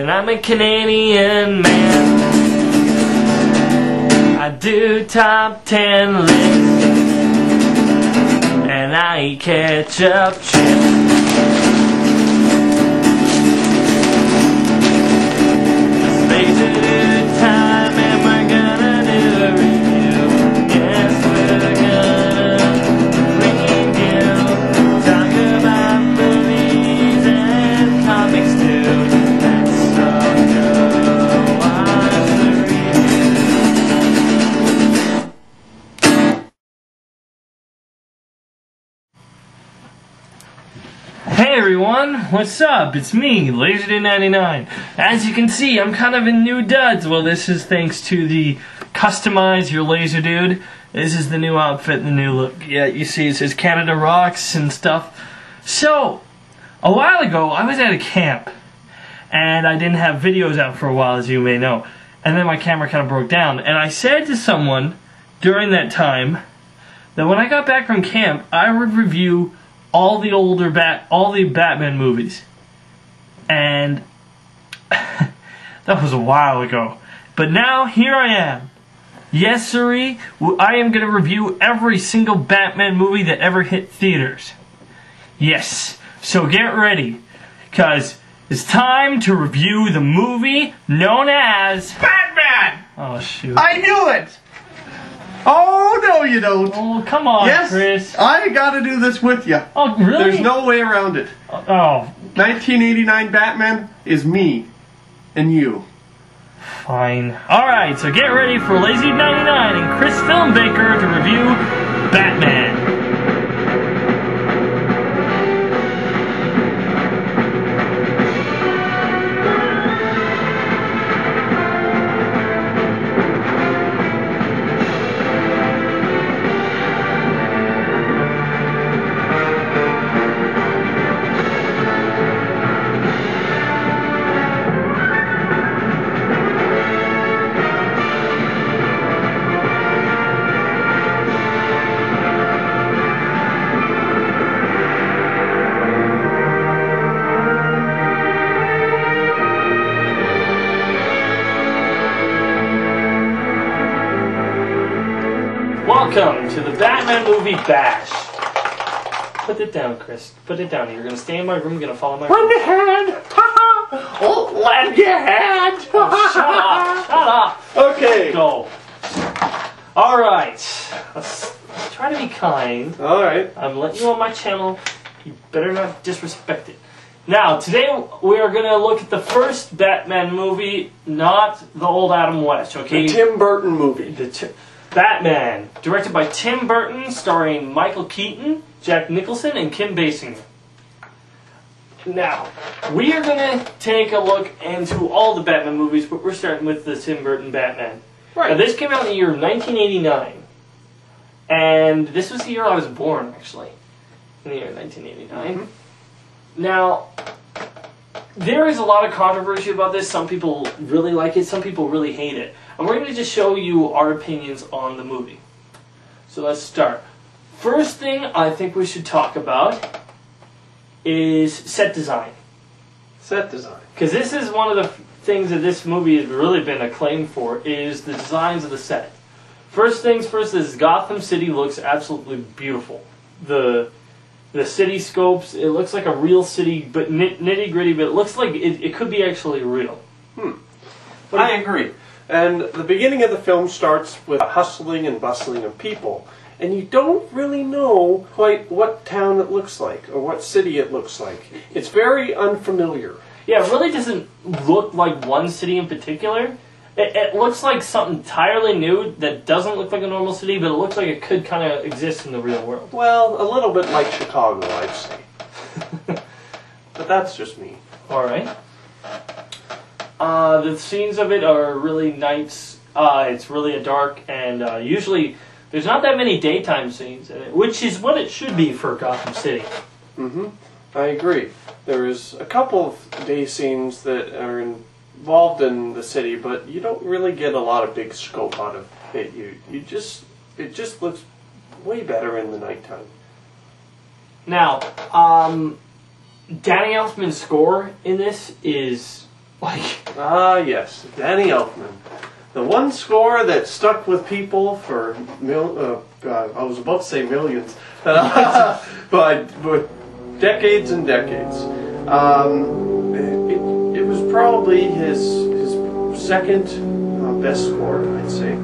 and I'm a Canadian man. I do top 10 lists, and I eat ketchup chips. Hey everyone, what's up? It's me, LaserDude99. As you can see, I'm kind of in new duds. Well, this is thanks to the Customize Your Laser Dude. This is the new outfit, the new look. Yeah, you see it says Canada Rocks and stuff. So, a while ago, I was at a camp, and I didn't have videos out for a while, as you may know. And then my camera kind of broke down. And I said to someone during that time that when I got back from camp, I would review all the Batman movies, and that was a while ago. But now here I am. Yes, sirree, I am going to review every single Batman movie that ever hit theaters. Yes, so get ready, because it's time to review the movie known as Batman! Oh shoot! I knew it. Oh, no you don't. Oh, come on, yes, Chris. I gotta do this with you. Oh, really? There's no way around it. Oh. 1989 Batman is me and you. Fine. Alright, so get ready for LaserDude99 and Chris Filmbaker to review Batman. Welcome to the Batman movie bash. Put it down, Chris. Put it down. You're gonna stay in my room. You're gonna follow my. Lend a hand. Oh, lend your hand. Oh, shut up. Shut up. Okay. Go. All right. Let's try to be kind. All right. I'm letting you on my channel. You better not disrespect it. Now, today we are gonna look at the first Batman movie, not the old Adam West. Okay. The Tim Burton movie. Batman, directed by Tim Burton, starring Michael Keaton, Jack Nicholson, and Kim Basinger. Now, we are going to take a look into all the Batman movies, but we're starting with the Tim Burton Batman. Right. Now, this came out in the year 1989, and this was the year I was born, actually, in the year 1989. Mm-hmm. Now, there is a lot of controversy about this. Some people really like it, some people really hate it. And we're going to just show you our opinions on the movie. So let's start. First thing I think we should talk about is set design. Set design. Because this is one of the things that this movie has really been acclaimed for, is the designs of the set. First things first is Gotham City looks absolutely beautiful. The cityscopes, it looks like a real city, but nitty gritty, but it looks like it could be actually real. I agree. And the beginning of the film starts with a hustling and bustling of people. And you don't really know quite what town it looks like, or what city it looks like. It's very unfamiliar. Yeah, it really doesn't look like one city in particular. It looks like something entirely new that doesn't look like a normal city, but it looks like it could kind of exist in the real world. Well, a little bit like Chicago, I'd say. But that's just me. Alright. The scenes of it are really nights. It's really a dark, and usually there's not that many daytime scenes in it, which is what it should be for Gotham City. Mm-hmm. I agree. There is a couple of day scenes that are involved in the city, but you don't really get a lot of big scope out of it. It just looks way better in the nighttime. Now, Danny Elfman's score in this is Like, yes, Danny Elfman. The one score that stuck with people for I was about to say millions, but decades and decades. It was probably his second best score, I'd say.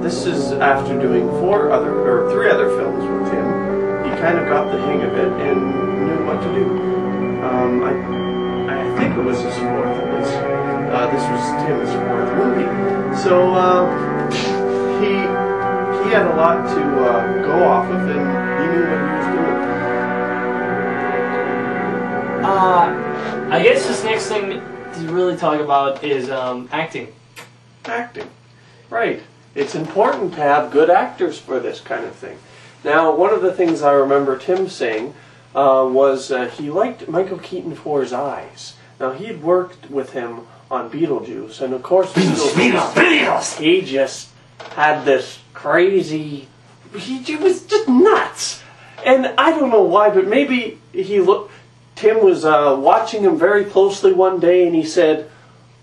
This is after doing three other films with him. He kind of got the hang of it and knew what to do. I think it was his fourth. This was Tim's fourth movie. So he had a lot to go off of, and he knew what he was doing. I guess this next thing to really talk about is acting. Acting. Right. It's important to have good actors for this kind of thing. Now, one of the things I remember Tim saying was he liked Michael Keaton for his eyes. Now, he'd worked with him on Beetlejuice, and of course, Beetlejuice. He just had this crazy. He was just nuts, and I don't know why, but maybe Tim was watching him very closely one day, and he said,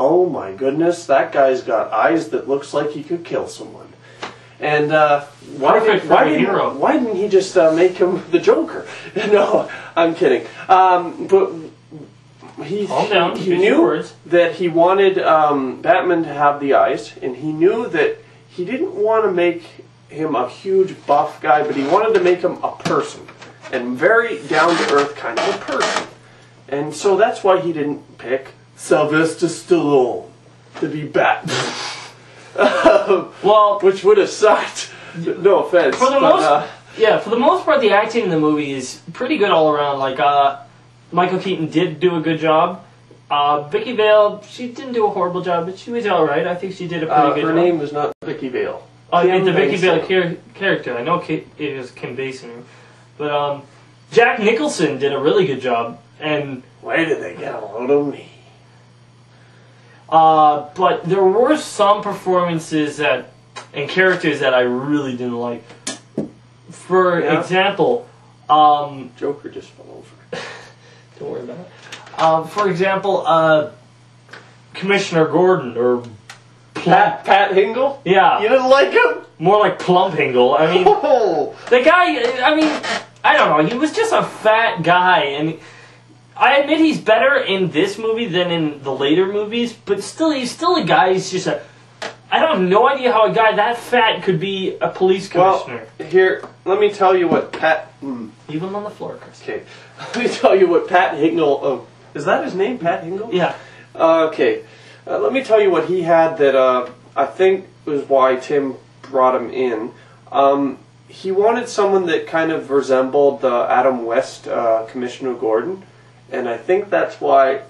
"Oh my goodness, that guy's got eyes that looks like he could kill someone." And why didn't he just make him the Joker? No, I'm kidding. But he knew that he wanted Batman to have the eyes, and he knew that he didn't want to make him a huge buff guy, but he wanted to make him a person, and very down-to-earth kind of a person. And so that's why he didn't pick Sylvester Stallone to be Batman. Well, which would have sucked. No offense. For the most part, the acting in the movie is pretty good all around. Like, Michael Keaton did do a good job. Vicky Vale, she didn't do a horrible job, but she was alright. I think she did a pretty good job. Her name was not Vicky Vale. I mean, the Vicky Vale character. I know it was Kim Basinger. But, Jack Nicholson did a really good job. And why did they get a load of me? But there were some performances and characters that I really didn't like. For example, Joker just fell over. Don't worry about it. For example, Commissioner Gordon or Pat Hingle. Yeah, you didn't like him? More like Plump Hingle. I mean, the guy. I mean, I don't know. He was just a fat guy, and I admit he's better in this movie than in the later movies, but still, he's still a guy. He's just I don't have no idea how a guy that fat could be a police commissioner. Well, here, let me tell you what Pat... Leave him on the floor, Chris. Okay. Let me tell you what Pat Hingle... is that his name, Pat Hingle? Yeah. Okay. Let me tell you what he had that I think was why Tim brought him in. He wanted someone that kind of resembled Adam West, Commissioner Gordon. And I think that's why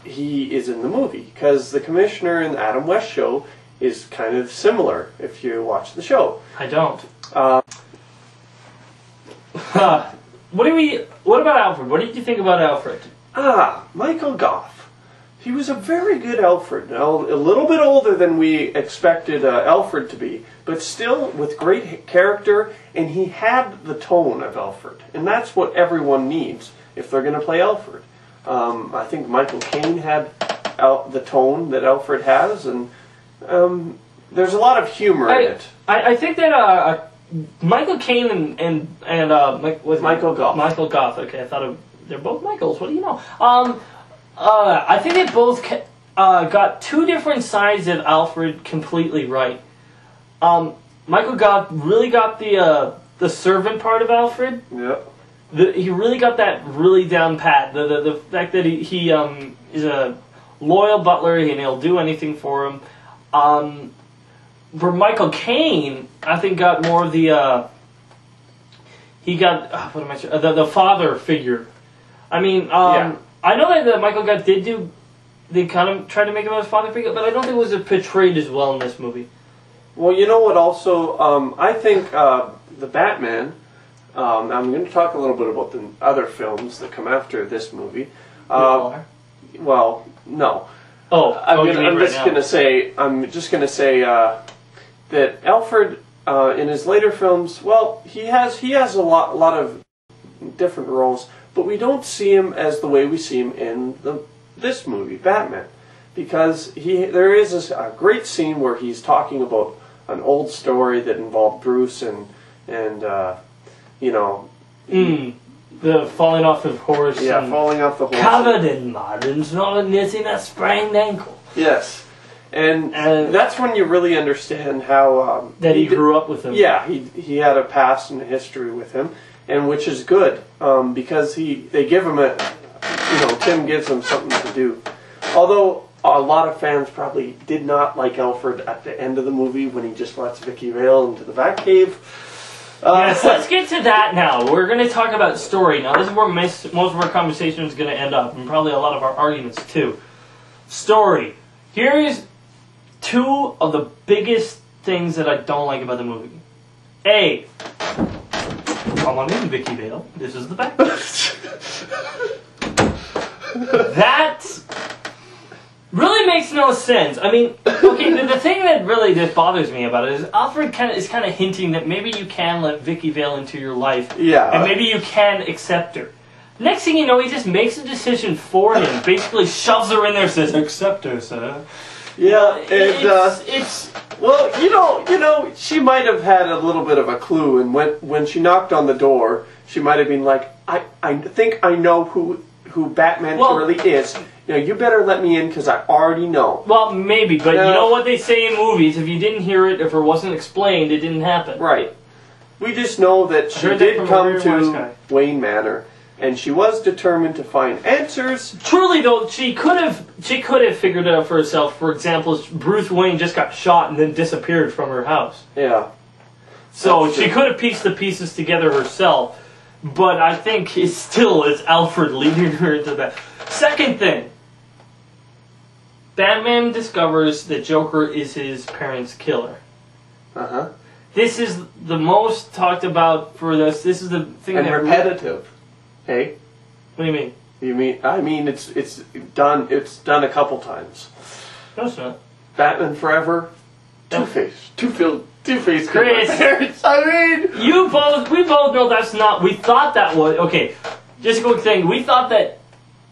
he is in the movie. Because the Commissioner in the Adam West show is kind of similar if you watch the show. I don't. What about Alfred? What did you think about Alfred? Michael Goff. He was a very good Alfred. Now, a little bit older than we expected Alfred to be, but still with great character, and he had the tone of Alfred. And that's what everyone needs if they're going to play Alfred. I think Michael Caine had the tone that Alfred has, and there's a lot of humor in it. I think that Michael Caine and Michael Goff. Michael Goff. Okay, I thought they're both Michaels. What do you know? I think they both got two different sides of Alfred completely right. Michael Goff really got the servant part of Alfred. Yeah. He really got that really down pat. The fact that he is a loyal butler and he'll do anything for him. For Michael Caine, I think got more of the the father figure. I mean, I know that Michael Goff they kind of tried to make him as a father figure, but I don't think it was portrayed as well in this movie. Well, you know what? Also, I think the Batman. I'm going to talk a little bit about the other films that come after this movie. Well, no. I'm just going to say that Alfred in his later films, well, he has a lot of different roles, but we don't see him as the way we see him in the this movie, Batman, because there is a great scene where he's talking about an old story that involved Bruce and you know, the falling off the horse. Yeah, falling off the horse. Covered in mud and not missing a sprained ankle. Yes. And that's when you really understand how that he grew up with him. Yeah, he had a past and a history with him, and which is good because they give him Tim gives him something to do. Although a lot of fans probably did not like Alfred at the end of the movie when he just lets Vicky Vale into the Batcave. Yes, let's get to that now. We're going to talk about story now. This is where most of our conversation is going to end up, and probably a lot of our arguments too. Story. Here is two of the biggest things that I don't like about the movie. A. Come on in, Vicky Vale. This is the back. That really makes no sense. I mean, okay, the thing that really bothers me about it is Alfred is kind of hinting that maybe you can let Vicky Vale into your life. Yeah. And maybe you can accept her. Next thing you know, he just makes a decision for him. Basically shoves her in there and says, accept her, sir. Yeah, it's well, you know, she might have had a little bit of a clue, and when she knocked on the door, she might have been like, I think I know who Batman really is. You know, you better let me in because I already know. Well, maybe, but you know what they say in movies, if you didn't hear it, if it wasn't explained, it didn't happen. Right. We just know that she did come to Wayne Manor. And she was determined to find answers. Truly, though, she could have figured it out for herself. For example, Bruce Wayne just got shot and then disappeared from her house. Yeah. So she could have pieced the pieces together herself. But I think it's Alfred leading her into that. Second thing. Batman discovers that Joker is his parents' killer. Uh-huh. This is the most talked about for this. This is the thing and repetitive. Hey? What do you mean? I mean it's done a couple times. No, it's not. Batman Forever, Two-Face. Two-Face Chris, parents. I mean we both know that's not. We thought that was okay. Just a quick thing. We thought that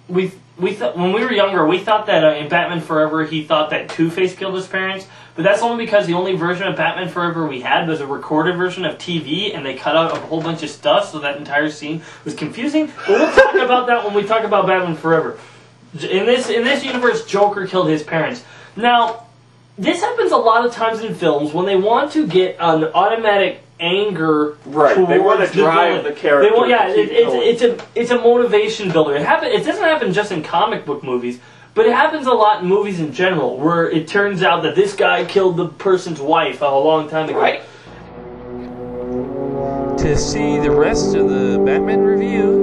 we thought when we were younger. We thought that in Batman Forever he thought that Two-Face killed his parents. But that's only because the only version of Batman Forever we had was a recorded version of TV, and they cut out a whole bunch of stuff, so that entire scene was confusing. But we'll talk about that when we talk about Batman Forever. In this universe, Joker killed his parents. Now, this happens a lot of times in films when they want to get an automatic anger. Right, they want to drive the character. It's a motivation builder. It doesn't happen just in comic book movies. But it happens a lot in movies in general, where it turns out that this guy killed the person's wife a long time ago. Right. To see the rest of the Batman review,